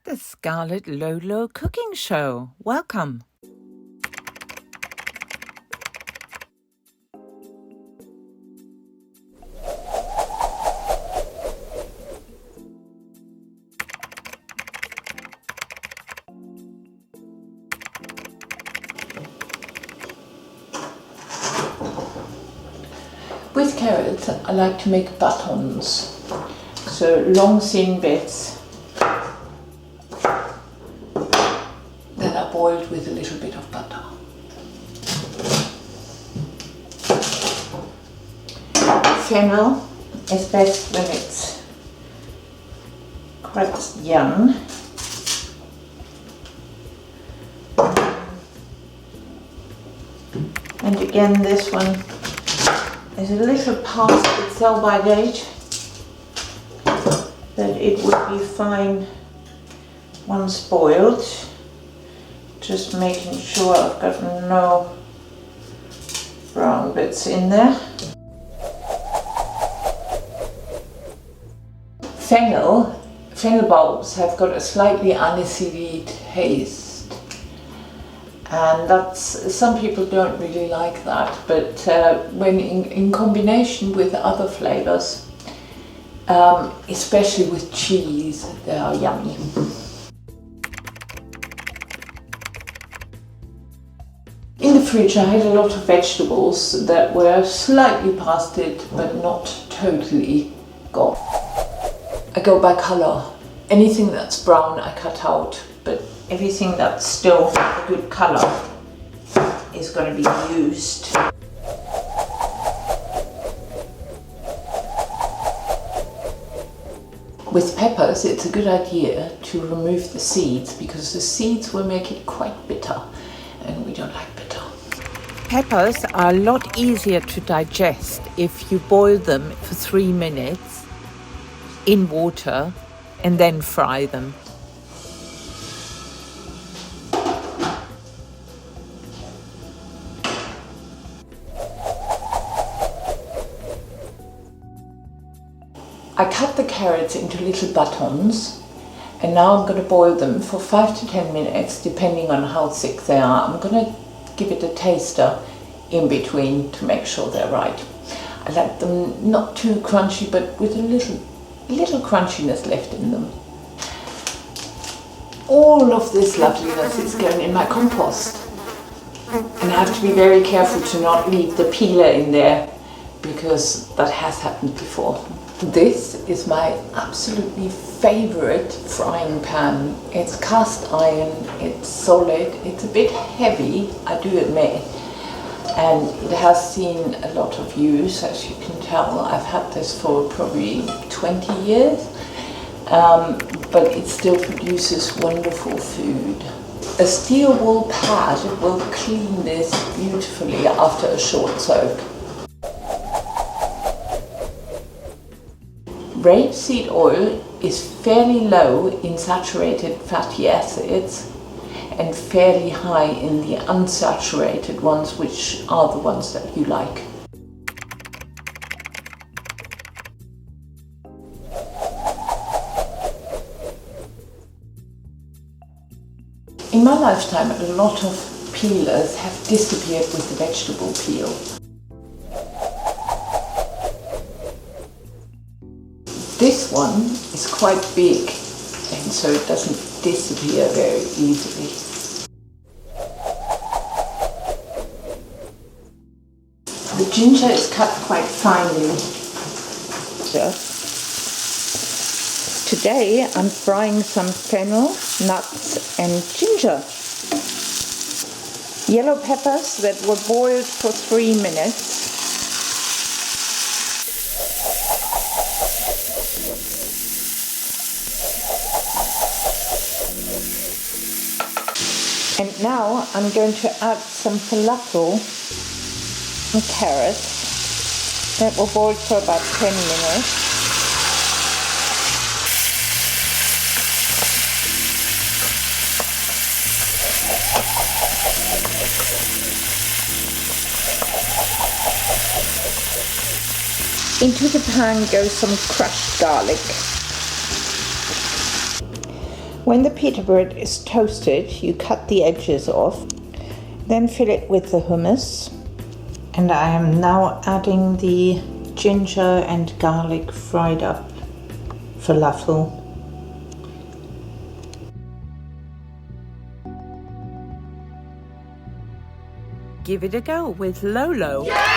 the Scarletlolo cooking show. Welcome. With carrots, I like to make batons, so long thin bits that are boiled with a little bit of butter. Fennel is best when it's quite young. And again, this one is a little past its sell-by date, but it would be fine once boiled. Just making sure I've got no brown bits in there. Fennel bulbs have got a slightly aniseedy taste. And that's, some people don't really like that, but when in combination with other flavors, especially with cheese, they are yummy. In the fridge I had a lot of vegetables that were slightly past it, but not totally gone. I go by color. Anything that's brown I cut out, but everything that's still a good color is going to be used. With peppers, it's a good idea to remove the seeds because the seeds will make it quite bitter, and we don't like bitter. Peppers are a lot easier to digest if you boil them for 3 minutes in water and then fry them. I cut the carrots into little batons, and now I'm going to boil them for 5 to 10 minutes depending on how thick they are. I'm going to give it a taster in between to make sure they're right. I like them not too crunchy, but with a little crunchiness left in them. All of this loveliness is going in my compost, and I have to be very careful to not leave the peeler in there because that has happened before. This is my absolutely favorite frying pan. It's cast iron, it's solid, it's a bit heavy, I do admit, and it has seen a lot of use, as you can tell. I've had this for probably 20 years, but it still produces wonderful food. A steel wool pad will clean this beautifully after a short soak. Rapeseed oil is fairly low in saturated fatty acids and fairly high in the unsaturated ones, which are the ones that you like. In my lifetime, a lot of peelers have disappeared with the vegetable peel. This one is quite big, and so it doesn't disappear very easily. The ginger is cut quite finely. Today I'm frying some fennel, nuts and ginger. Yellow peppers that were boiled for 3 minutes. And now I'm going to add some falafel and carrots that were boiled for about 10 minutes. Into the pan goes some crushed garlic. When the pita bread is toasted, you cut the edges off, then fill it with the hummus. And I am now adding the ginger and garlic fried up falafel. Give it a go with Lolo. Yeah!